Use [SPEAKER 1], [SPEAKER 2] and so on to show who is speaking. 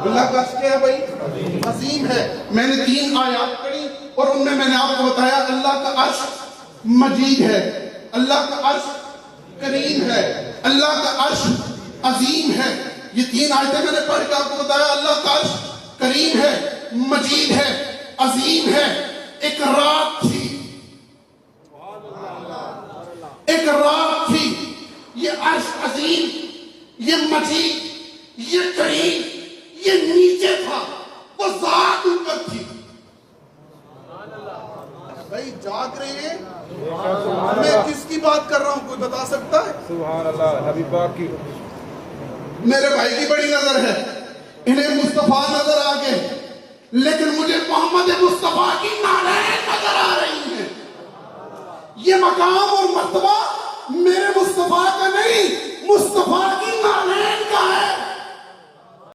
[SPEAKER 1] اللہ کا عرش کیا ہے بھائی؟ عظیم ہے. میں نے 3 آیات پڑھی اور ان میں نے آپ کو بتایا اللہ کا عرش مجید ہے, اللہ کا عرش کریم ہے, اللہ کا عرش عظیم ہے. یہ 3 آیتیں میں نے پڑھ کے آپ کو بتایا اللہ کا عرش کریم ہے, مجید ہے, عظیم ہے. ایک رات تھی, ایک رات تھی, یہ عرش عظیم, یہ مجید, یہ کریم, یہ نیچے تھا, وہ ذات اوپر تھی. بھائی جاگ رہے ہیں؟ میں کس کی بات کر رہا ہوں, کوئی بتا سکتا ہے؟
[SPEAKER 2] سبحان اللہ. حبیب پاک کی.
[SPEAKER 1] میرے بھائی کی بڑی نظر ہے, انہیں مصطفیٰ نظر آ گئے, لیکن مجھے محمد مصطفیٰ کی نعرہیں نظر آ رہی ہیں. یہ مقام اور مرتبہ میرے مصطفیٰ کا